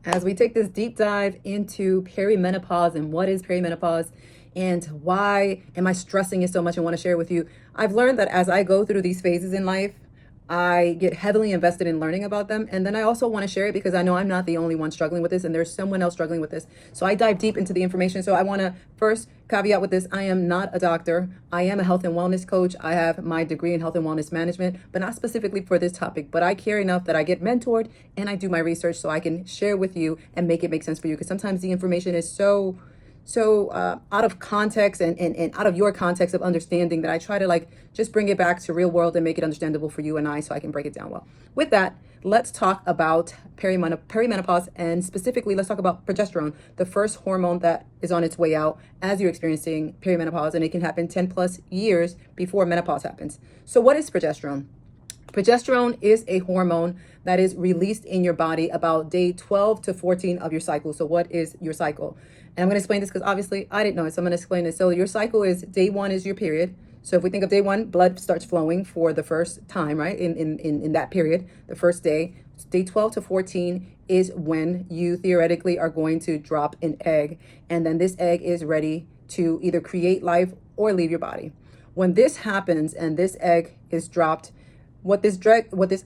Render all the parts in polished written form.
as we take this deep dive into perimenopause and what is perimenopause and why am I stressing it so much and want to share with you. I've learned that as I go through these phases in life, I get heavily invested in learning about them. And then I also want to share it because I know I'm not the only one struggling with this and there's someone else struggling with this. So I dive deep into the information. So I want to first caveat with this. I am not a doctor. I am a health and wellness coach. I have my degree in health and wellness management, but not specifically for this topic. But I care enough that I get mentored and I do my research so I can share with you and make it make sense for you. Because sometimes the information is so out of context and out of your context of understanding that I try to like just bring it back to real world and make it understandable for you and I so I can break it down well. With that, let's talk about perimenopause, and specifically let's talk about progesterone, the first hormone that is on its way out as you're experiencing perimenopause, and it can happen 10 plus years before menopause happens. So what is progesterone? Progesterone is a hormone that is released in your body about day 12 to 14 of your cycle. So what is your cycle? And I'm going to explain this because obviously I didn't know it. So I'm going to explain this. So your cycle is day one is your period. So if we think of day one, blood starts flowing for the first time, right? In that period, the first day. Day 12 to 14 is when you theoretically are going to drop an egg. And then this egg is ready to either create life or leave your body. When this happens and this egg is dropped, what this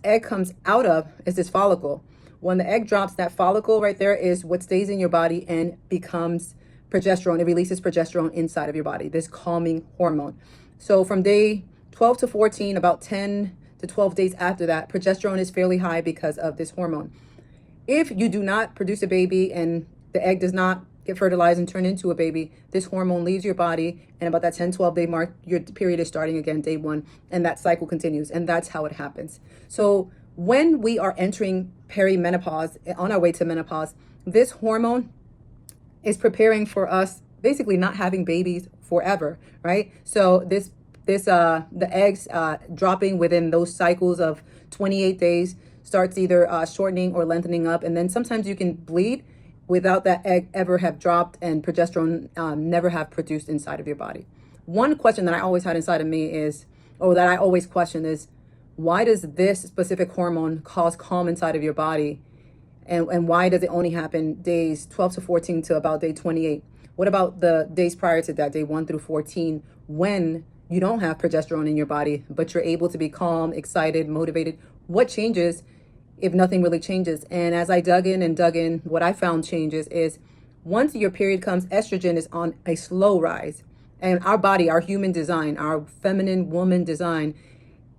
egg comes out of is this follicle. When the egg drops, that follicle right there is what stays in your body and becomes progesterone. It releases progesterone inside of your body, this calming hormone. So from day 12 to 14, about 10 to 12 days after that, progesterone is fairly high because of this hormone. If you do not produce a baby and the egg does not get fertilized and turn into a baby, this hormone leaves your body, and about that 10-12 day mark, your period is starting again, day one, and that cycle continues, and that's how it happens. So when we are entering perimenopause, on our way to menopause, this hormone is preparing for us basically not having babies forever, right? So the eggs dropping within those cycles of 28 days starts either shortening or lengthening up, and then sometimes you can bleed without that egg ever have dropped and progesterone never have produced inside of your body. One question that I always had inside of me is, or that I always question is, why does this specific hormone cause calm inside of your body? And why does it only happen days 12 to 14 to about day 28? What about the days prior to that, day 1 through 14, when you don't have progesterone in your body, but you're able to be calm, excited, motivated? What changes if nothing really changes? And as I dug in, what I found changes is once your period comes, estrogen is on a slow rise. And our body, our human design, our feminine woman design,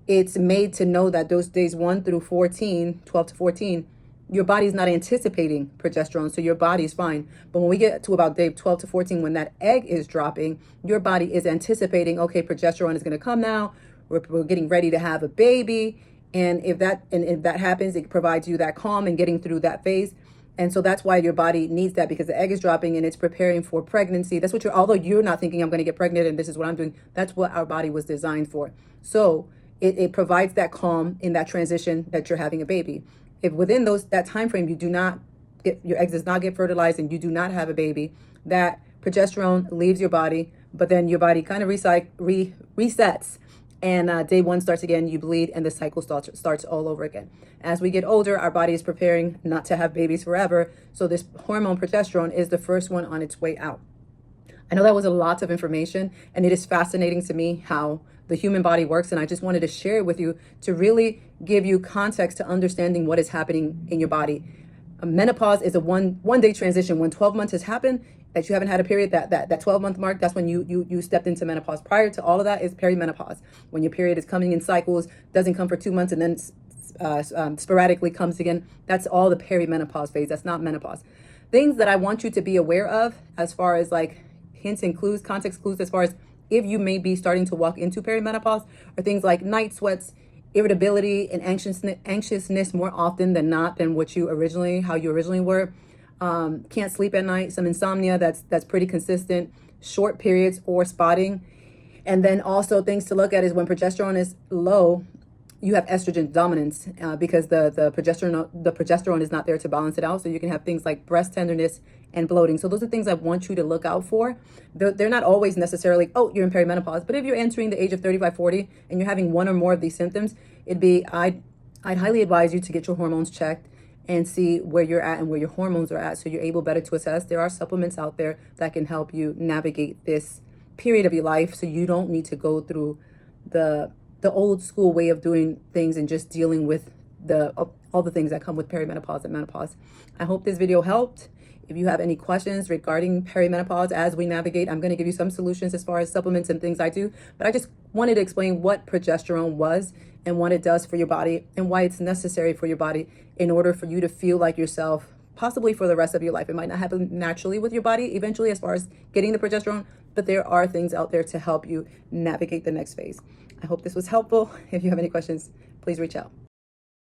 it's made to know that those days 1 through 14, 12 to 14, your body's not anticipating progesterone, so your body's fine. But when we get to about day 12 to 14, when that egg is dropping, your body is anticipating, okay, progesterone is going to come now. We're getting ready to have a baby. And if that happens, it provides you that calm and getting through that phase. And so that's why your body needs that, because the egg is dropping and it's preparing for pregnancy. That's what although you're not thinking I'm going to get pregnant and this is what I'm doing, that's what our body was designed for. So it provides that calm in that transition that you're having a baby. If within that time frame you do not get, your egg does not get fertilized and you do not have a baby, that progesterone leaves your body, but then your body kind of resets, and day one starts again, you bleed, and the cycle starts all over again. As we get older, our body is preparing not to have babies forever, so this hormone progesterone is the first one on its way out. I know that was a lot of information, and it is fascinating to me how the human body works, and I just wanted to share it with you to really give you context to understanding what is happening in your body. Menopause is a one day transition. When 12 months has happened, that you haven't had a period, that 12-month mark, that's when you stepped into menopause. Prior to all of that is perimenopause, when your period is coming in cycles, doesn't come for 2 months, and then sporadically comes again. That's all the perimenopause phase. That's not menopause. Things that I want you to be aware of as far as like hints and clues, context clues, as far as if you may be starting to walk into perimenopause, are things like night sweats, irritability, and anxiousness more often than not than how you originally were. Can't sleep at night, some insomnia that's pretty consistent, short periods or spotting. And then also things to look at is when progesterone is low, you have estrogen dominance because the progesterone is not there to balance it out. So you can have things like breast tenderness and bloating. So those are things I want you to look out for. They're not always necessarily, oh, you're in perimenopause. But if you're entering the age of 35, 40 and you're having one or more of these symptoms, I'd highly advise you to get your hormones checked and see where you're at and where your hormones are at, so you're able better to assess. There are supplements out there that can help you navigate this period of your life, so you don't need to go through the old school way of doing things and just dealing with all the things that come with perimenopause and menopause. I hope this video helped. If you have any questions regarding perimenopause as we navigate, I'm going to give you some solutions as far as supplements and things I do, but I just wanted to explain what progesterone was and what it does for your body and why it's necessary for your body in order for you to feel like yourself, possibly for the rest of your life. It might not happen naturally with your body eventually as far as getting the progesterone, but there are things out there to help you navigate the next phase. I hope this was helpful. If you have any questions, please reach out.